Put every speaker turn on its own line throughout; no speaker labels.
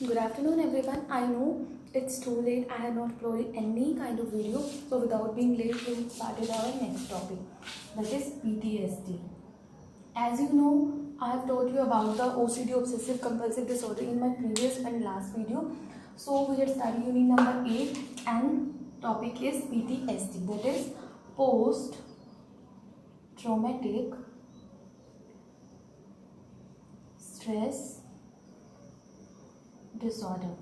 Good afternoon everyone. I know it's too late. I have not uploaded any kind of video. So without being late, we started our next topic. That is PTSD. As you know, I have told you about the OCD obsessive compulsive disorder in my previous and last video. So we had studied unit number 8 and topic is PTSD. That is post traumatic stress disorder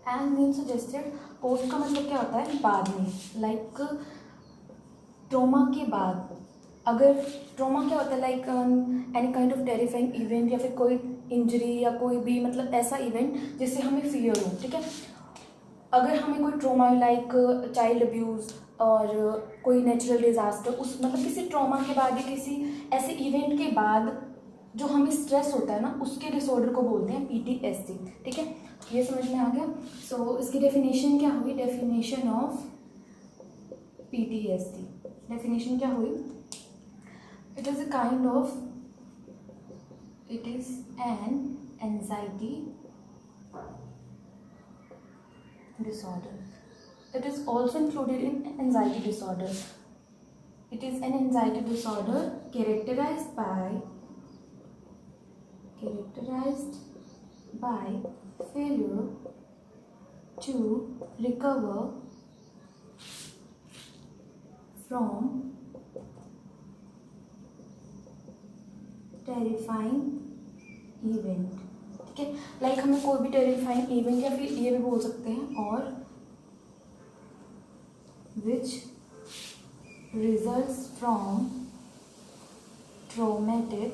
and mean suggested post का मतलब क्या होता है बाद में like trauma के बाद अगर ट्रोमा क्या होता है like any kind of terrifying event या फिर कोई इंजरी या कोई भी मतलब ऐसा इवेंट जिससे हमें फियर हो, ठीक है। अगर हमें कोई ट्रोमा लाइक चाइल्ड अब्यूज़ और कोई नेचुरल डिज़ास्टर उस मतलब किसी ट्रोमा के बाद या किसी ऐसे इवेंट के बाद जो हमें स्ट्रेस होता है ना उसके डिसऑर्डर को बोलते हैं PTSD, ठीक है। ये समझ में आ गया। सो इसकी डेफिनेशन क्या हुई? डेफिनेशन ऑफ PTSD डेफिनेशन क्या हुई? It is a kind of it is an anxiety disorder. It is also included in anxiety disorder. It is an anxiety disorder characterized by failure to recover from terrifying event, ठीक है। Like हमें कोई भी terrifying event या फिर ये भी बोल सकते हैं और which results from traumatic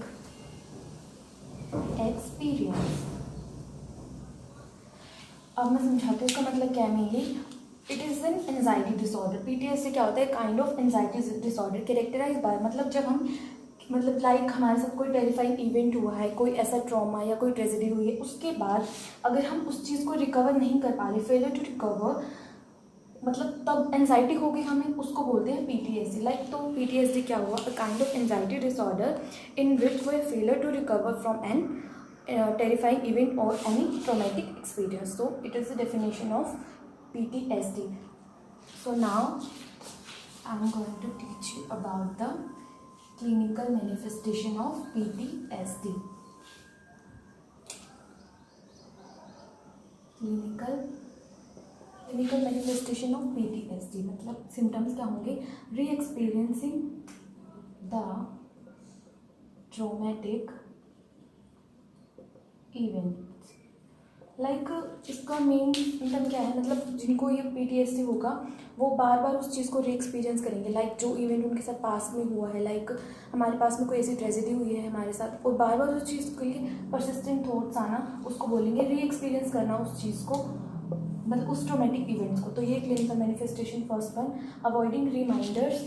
experience. अब मैं समझाती हूँ इसका मतलब क्या है mainly. It is an anxiety disorder. PTSD क्या होता है? Kind of anxiety disorder characterize by मतलब जब हम मतलब लाइक हमारे साथ कोई टेरिफाइंग इवेंट हुआ है, कोई ऐसा ट्रॉमा या कोई ट्रेजेडी हुई है, उसके बाद अगर हम उस चीज़ को रिकवर नहीं कर पा रहे, फेलियर टू रिकवर, मतलब तब एंजाइटी होगी हमें, उसको बोलते हैं PTSD। लाइक तो PTSD क्या हुआ? A kind of anxiety disorder in which way failure to recover from an terrifying event or any traumatic experience. So it is the definition of PTSD. So now I am going to teach you about the clinical manifestation of PTSD. Clinical manifestation of PTSD मतलब symptoms क्या होंगे? Re-experiencing the traumatic event. Like इसका main symptom क्या है? मतलब जिनको ये PTSD होगा वो बार बार उस चीज़ को री एक्सपीरियंस करेंगे। लाइक जो इवेंट उनके साथ पास में हुआ है, लाइक हमारे पास में कोई ऐसी ट्रेजेडी हुई है हमारे साथ, और बार बार उस चीज़ के लिए परसिस्टेंट थॉट्स आना, उसको बोलेंगे री एक्सपीरियंस करना उस चीज़ को, मतलब उस ट्रोमेटिक इवेंट्स को। तो ये clinical manifestation first one. Avoiding reminders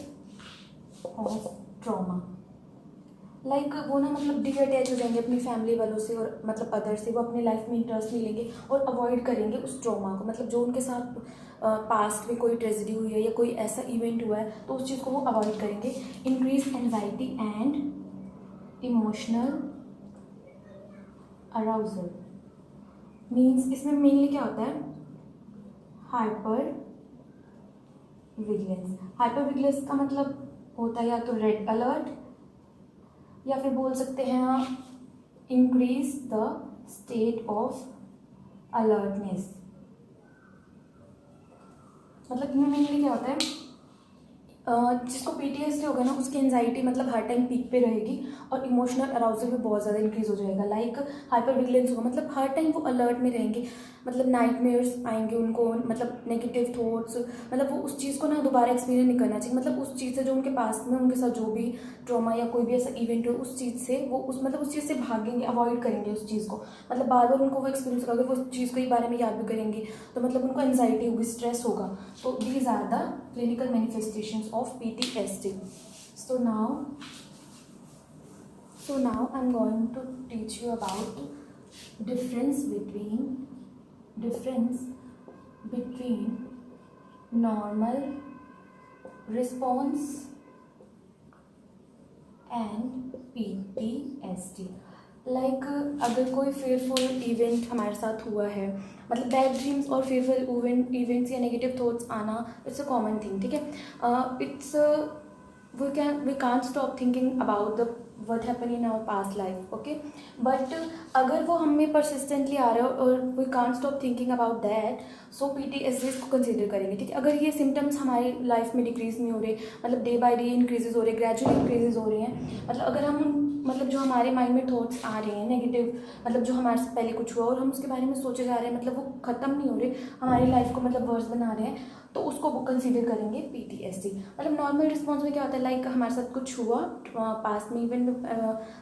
of trauma. Like वो ना मतलब डिअटैच हो जाएंगे अपनी फैमिली वालों से और मतलब अदर से, वो अपनी लाइफ में इंटरेस्ट नहीं लेंगे और अवॉइड करेंगे उस ट्रॉमा को। मतलब जो उनके साथ पास्ट में कोई ट्रेजेडी हुई है या कोई ऐसा इवेंट हुआ है तो उस चीज़ को वो अवॉइड करेंगे। Increase anxiety and emotional arousal. Means इसमें मेनली क्या होता है? Hyper vigilance. हाइपर विजिलेंस का मतलब होता है या तो रेड अलर्ट या फिर बोल सकते हैं आप increase the state of alertness. मतलब इनमें मेनली क्या होता है? जिसको PTSD होगा ना उसकी एंजाइटी मतलब हर टाइम पीक पे रहेगी और इमोशनल अराउजल भी बहुत ज़्यादा इंक्रीज हो जाएगा। लाइक हाइपर विजिलेंस होगा मतलब हर टाइम वो अलर्ट में रहेंगे, मतलब नाइटमेयर्स आएंगे उनको, मतलब नेगेटिव थॉट्स, मतलब वो उस चीज़ को ना दोबारा एक्सपीरियंस नहीं करना चाहिए। मतलब उस चीज़ से जो उनके पास में उनके साथ जो भी ट्रॉमा या कोई भी ऐसा इवेंट हो उस चीज़ से वो उस चीज़ से भागेंगे, अवॉइड करेंगे उस चीज़ को। मतलब बार बार उनको वो एक्सपीरियंस होगा, अगर वो उस चीज़ के बारे में याद भी करेंगे तो मतलब उनको एंजाइटी होगी, स्ट्रेस होगा। तो these are the clinical manifestations of PTSD. So now I'm going to teach you about difference between normal response and PTSD. Like अगर कोई फेयरफुल इवेंट हमारे साथ हुआ है, मतलब बैड ड्रीम्स और फेयरफुल इवेंट्स या नेगेटिव थॉट्स आना, इट्स अ कॉमन थिंग, ठीक है। It's we can't stop thinking about the what happened in our past life, okay, but अगर वो हमें persistently आ रहा है और we can't stop thinking about that, so PTSD को कंसिडर करेंगे, ठीक है। अगर ये सिम्टम्स हमारी लाइफ में डिक्रीज नहीं हो रहे, मतलब डे बाय डे इंक्रीजेज हो रहे, ग्रेजुअली इंक्रीजेज हो रहे हैं, मतलब अगर हम मतलब जो हमारे माइंड में थॉट्स आ रहे हैं नेगेटिव, मतलब जो हमारे से पहले कुछ हुआ और हम उसके बारे में सोचे जा रहे हैं, मतलब वो ख़त्म नहीं हो रहे, हमारी लाइफ को मतलब वर्स बना रहे हैं, तो उसको कंसीडर करेंगे PTSD। मतलब नॉर्मल रिस्पॉन्स में क्या होता है, लाइक हमारे साथ कुछ हुआ पास्ट में, even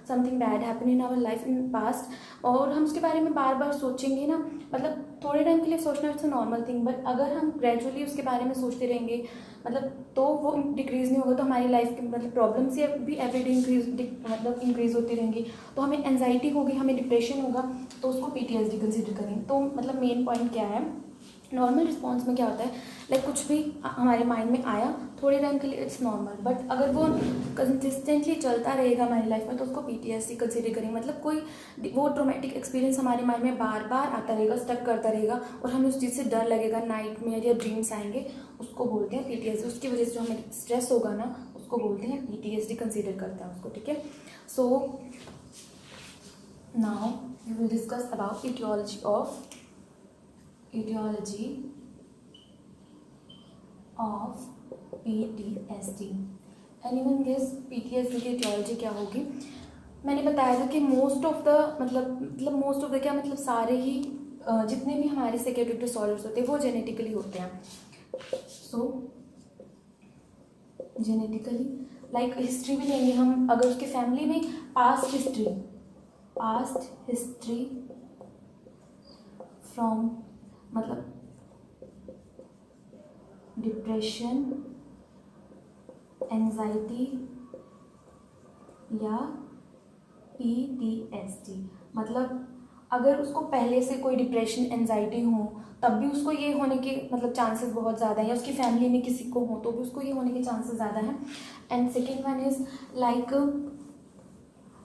something bad happen in our life in past, और हम उसके बारे में बार बार सोचेंगे ना, मतलब थोड़े टाइम के लिए सोचना it's a normal thing, but अगर हम ग्रेजुअली उसके बारे में सोचते रहेंगे, मतलब तो वो डिक्रीज़ नहीं होगा, तो हमारी लाइफ की मतलब प्रॉब्लम्स ये भी एवरीडे इंक्रीज होती रहेंगी, तो हमें एंजाइटी होगी, हमें डिप्रेशन होगा, तो उसको PTSD कंसीडर करेंगे। तो मतलब मेन पॉइंट क्या है, नॉर्मल रिस्पॉन्स में क्या होता है, लाइक कुछ भी हमारे माइंड में आया थोड़े टाइम के लिए इट्स नॉर्मल, बट अगर वो कंसिस्टेंटली चलता रहेगा हमारी लाइफ में, तो उसको PTSD कंसीडर करेंगे। मतलब कोई वो ट्रोमेटिक एक्सपीरियंस हमारे माइंड में बार बार आता रहेगा, स्टक करता रहेगा, और हमें उस चीज़ से डर लगेगा, नाइट में या ड्रीम्स आएंगे, उसको बोलते हैं PTSD। उसकी वजह से जो हमें स्ट्रेस होगा ना, उसको बोलते हैं PTSD, कंसीडर करता है उसको, ठीक है। So now we will discuss about etiology of PTSD। Anyone guess PTSD की etiology क्या होगी? मैंने बताया था कि मोस्ट ऑफ द मतलब मोस्ट ऑफ द क्या मतलब सारे ही जितने भी हमारे साइकियाट्रिक डिसऑर्डर्स होते हैं वो जेनेटिकली होते हैं। सो जेनेटिकली लाइक हिस्ट्री भी लेंगे हम, अगर उसके फैमिली में पास्ट हिस्ट्री फ्रॉम मतलब डिप्रेशन, एंजाइटी या PTSD, मतलब अगर उसको पहले से कोई डिप्रेशन एंजाइटी हो तब भी उसको ये होने के मतलब चांसेस बहुत ज़्यादा हैं, या उसकी फैमिली में किसी को हो तो भी उसको ये होने के चांसेस ज़्यादा हैं। And second one is like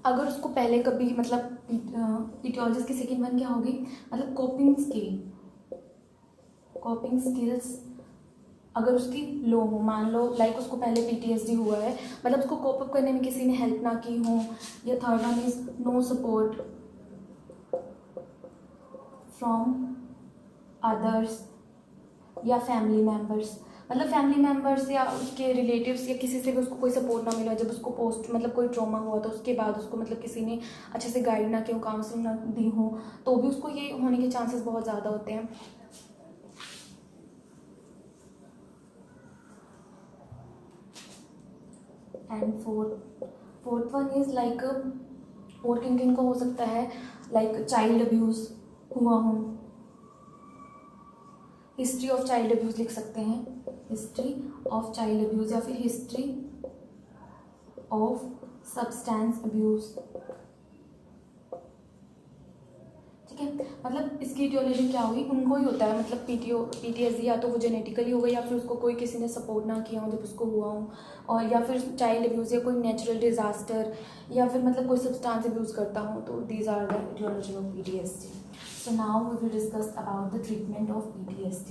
अगर उसको पहले कभी मतलब etiologist की सेकेंड वन क्या होगी, मतलब कोपिंग स्किल्स अगर उसकी लो हो, मान लो लाइक उसको पहले PTSD हुआ है, मतलब उसको कोप अप करने में किसी ने हेल्प ना की हो, या third one is no support from others या फैमिली मेम्बर्स, मतलब फैमिली मेम्बर्स या उसके रिलेटिव्स या किसी से भी उसको कोई सपोर्ट ना मिला, जब उसको पोस्ट मतलब कोई ट्रॉमा हुआ तो उसके बाद उसको मतलब किसी ने अच्छे से गाइड ना किया, काउंसलिंग ना दी हो, तो भी उसको ये होने के चांसेस बहुत ज़्यादा होते हैं। And fourth one is like और किन को हो सकता है, लाइक चाइल्ड अब्यूज़ हुआ हो, हिस्ट्री ऑफ चाइल्ड अब्यूज़ लिख सकते हैं, हिस्ट्री ऑफ चाइल्ड अब्यूज़, या फिर हिस्ट्री ऑफ सब्सटेंस अब्यूज़, ठीक है। मतलब इसकी etiology क्या होगी, उनको ही होता है, मतलब PTSD या तो वो जेनेटिकली होगा, या फिर उसको कोई किसी ने सपोर्ट ना किया हो जब उसको हुआ हो, और या फिर चाइल्ड अब्यूज़ या कोई नेचुरल डिज़ास्टर, या फिर मतलब कोई सब्सटेंस अब्यूज़ करता हो, तो these are the etiology of PTSD। So now we will discuss about the treatment of PTSD।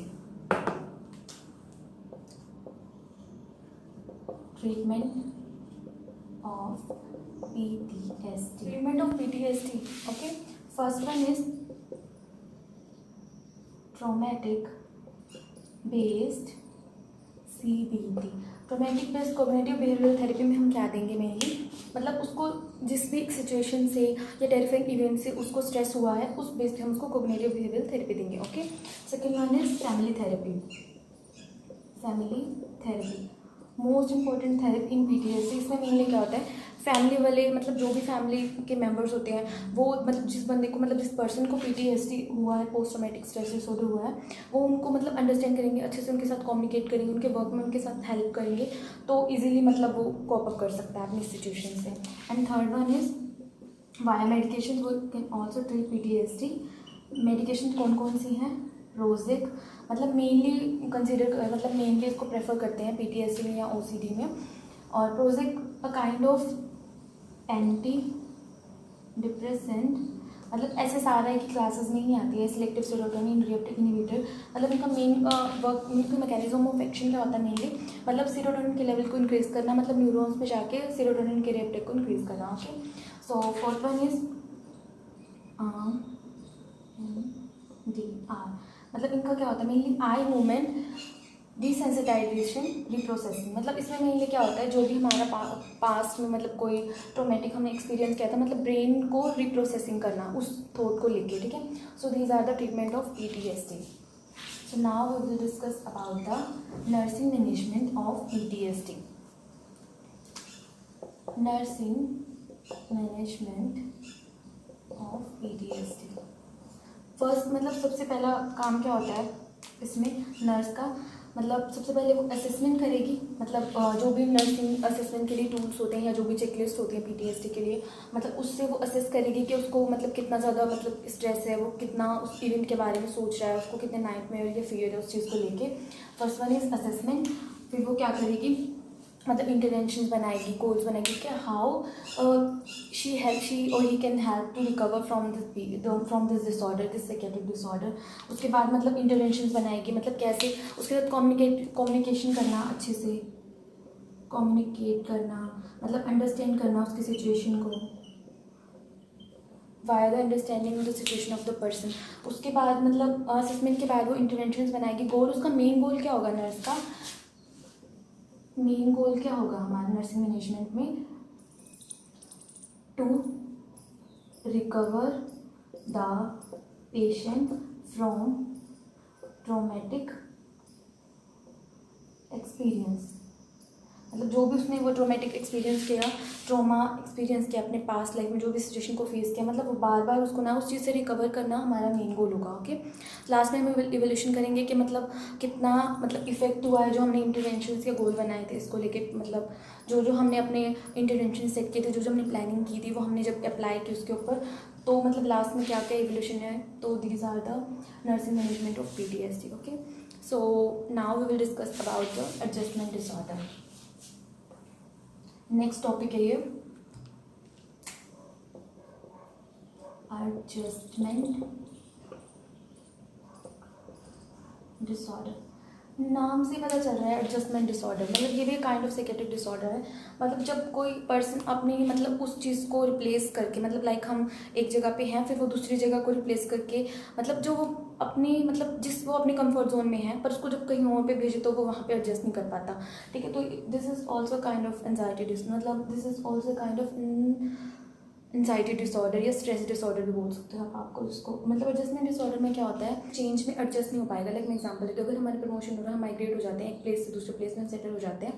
Treatment of PTSD, okay। First one is traumatic based CBT। Traumatic based cognitive behavioural therapy में हम क्या देंगे mainly, मतलब उसको जिस भी situation से या टेरिफाइंग इवेंट से उसको स्ट्रेस हुआ है, उस बेस पे हम उसको कोग्निटिव बिहेवियरल थेरेपी देंगे, okay. Second one is family therapy, most important therapy in PTSD। इसमें मेनली क्या होता है, फैमिली वाले मतलब जो भी फैमिली के मेंबर्स होते हैं वो मतलब जिस बंदे को मतलब जिस पर्सन को PTSD हुआ है, पोस्ट ट्रॉमेटिक स्ट्रेस डिसऑर्डर हुआ है, वो उनको मतलब अंडरस्टैंड करेंगे, अच्छे से उनके साथ कम्युनिकेट करेंगे, उनके वर्क में उनके साथ हेल्प करेंगे, तो इजीली मतलब वो कॉप अप कर सकता है अपनी सिचुएशन से। And third one is via medication वो can also treat PTSD। Medication कौन कौन सी हैं, प्रोजेक मतलब मेनली कंसिडर मतलब मेनली इसको प्रेफर करते हैं PTSD में या OCD में, और Prozac a kind of antidepressant मतलब ऐसे सारा की क्लासेस में ही आती है, सिलेक्टिव सीरोटोनिन, रिएप्टिव इनहिबिटर। मतलब इनका मेन वर्क, इनका मैकेनिज्म ऑफ एक्शन क्या होता है मेनली, मतलब सीरोटोनिन के लेवल को इंक्रीज करना, मतलब न्यूरॉन्स में जाके सीरोटोनिन के रिएप्टिव को इंक्रीज करना। Okay, so fourth one is D R. मतलब इनका क्या होता है mainly, eye movement, desensitisation, reprocessing. मतलब इसमें मेनली क्या होता है, जो भी हमारा पास्ट में मतलब कोई ट्रोमेटिक हमने एक्सपीरियंस किया था, मतलब ब्रेन को रिप्रोसेसिंग करना उस थॉट को लेके, ठीक है। So these are the treatment of PTSD। So now we will discuss about the nursing management of PTSD। Nursing management of PTSD। First मतलब सबसे पहला काम क्या होता है इसमें नर्स का, मतलब सबसे पहले वो असेसमेंट करेगी, मतलब जो भी नर्सिंग असेसमेंट के लिए टूल्स होते हैं या जो भी चेकलिस्ट होती है PTSD के लिए, मतलब उससे वो असेस करेगी कि उसको मतलब कितना ज़्यादा मतलब स्ट्रेस है, वो कितना उस इवेंट के बारे में सोच रहा है, उसको कितने नाइटमेयर या फियर है उस चीज़ को लेके। First one is assessment. फिर वो क्या करेगी, मतलब इंटरवेंशंस बनाएगी, गोल्स बनाएगी कि हाउ शी और he can help to recover from this disorder, this psychiatric disorder. उसके बाद मतलब इंटरवेंशंस बनाएगी, मतलब कैसे उसके साथ कम्युनिकेशन करना, अच्छे से कम्युनिकेट करना, मतलब अंडरस्टैंड करना उसकी सिचुएशन को, via the understanding the situation of the person. उसके बाद मतलब असेसमेंट के बाद वो इंटरवेंशंस बनाएगी। गोल, उसका मेन गोल क्या होगा नर्स का, मेन गोल क्या होगा हमारे नर्सिंग मैनेजमेंट में, to recover the patient from traumatic experience. मतलब जो भी उसने वो ट्रॉमेटिक एक्सपीरियंस किया, ट्रॉमा एक्सपीरियंस किया अपने पास्ट लाइफ में, जो भी सिचुएशन को फेस किया, मतलब वो बार बार उसको ना उस चीज़ से रिकवर करना हमारा मेन गोल होगा। ओके, लास्ट में हम इवोल्यूशन करेंगे कि मतलब कितना मतलब इफेक्ट हुआ है जो हमने इंटरवेंशन के गोल बनाए थे इसको लेके, मतलब जो जो हमने अपने इंटरवेंशन सेट किए थे, जो जो हमने प्लानिंग की थी, वो हमने जब अप्लाई की उसके ऊपर, तो मतलब लास्ट में क्या क्या इवोल्यूशन है। तो these are the nursing management of PTSD। Okay, so now we will discuss about the adjustment disorder. Next topic है ये एडजस्टमेंट डिसऑर्डर। नाम से पता चल रहा है एडजस्टमेंट डिसऑर्डर, मतलब ये भी काइंड ऑफ साइकियाट्रिक डिसऑर्डर है। मतलब जब कोई पर्सन अपनी मतलब उस चीज़ को रिप्लेस करके, मतलब लाइक हम एक जगह पे हैं, फिर वो दूसरी जगह को रिप्लेस करके, मतलब जो वो अपनी मतलब वो अपने कंफर्ट जोन में है, पर उसको जब कहीं और पे भेजे तो वो वहाँ पे एडजस्ट नहीं कर पाता, ठीक है। तो this is also kind of anxiety disorder, मतलब this is also kind of anxiety disorder या स्ट्रेस डिसऑर्डर भी बोल सकते हो आप आपको उसको। मतलब एडजस्टमेंट डिसऑर्डर में क्या होता है, चेंज में एडजस्ट नहीं हो पाएगा। लाइक मैं एग्जांपल देती हूँ, अगर हमारे प्रमोशन हो रहा है, हम माइग्रेट हो जाते हैं एक प्लेस से दूसरे प्लेस में सेटल हो जाते हैं,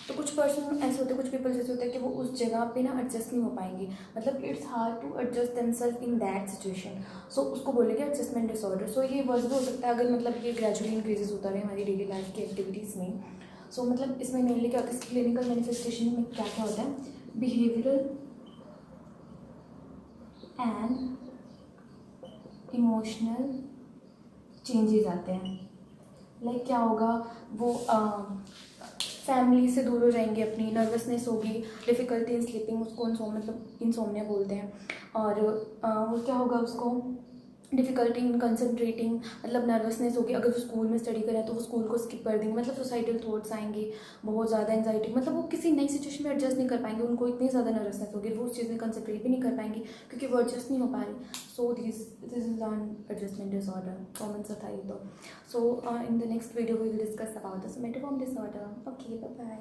तो कुछ पर्सन ऐसे होते हैं, कुछ पीपल्स ऐसे होते हैं कि वो उस जगह पे ना एडजस्ट नहीं हो पाएंगे, मतलब it's hard to adjust themself in that situation. So उसको बोलेंगे एडजस्टमेंट डिसऑर्डर। सो ये वर्ड भी हो सकता है अगर मतलब ये ग्रेजुअली इंक्रीजेज होता रहे हमारी डेली लाइफ की एक्टिविटीज़ में। सो मतलब इसमें मेनली क्या होता है, क्लिनिकल मैनिफेस्टेशन में क्या क्या होता है, बिहेवियरल एंड इमोशनल चेंजेस आते हैं। लाइक क्या होगा, वो फैमिली से दूर हो जाएंगे, अपनी नर्वसनेस होगी, डिफ़िकल्टी इन स्लीपिंग, उसको मतलब इंसोम्निया बोलते हैं। और वो क्या होगा, उसको डिफ़िकल्टी इन कंसंट्रेटिंग, मतलब नर्वसनेस होगी। अगर वो स्कूल में स्टडी करें तो वो स्कूल को स्किप कर देंगे, मतलब सुसाइडल थॉट्स आएंगे, बहुत ज़्यादा एंजाइटी, मतलब वो किसी नई सिचुएशन में एडजस्ट नहीं कर पाएंगे, उनको इतनी ज़्यादा नर्वसनेस होगी, वो उस चीज़ में कंसंट्रेट भी नहीं कर पाएंगे क्योंकि वो एडजस्ट नहीं हो पा रही। So this is on adjustment disorder, common सा था ये तो। So in the next video we will discuss about the somatoform disorder. Okay, bye bye.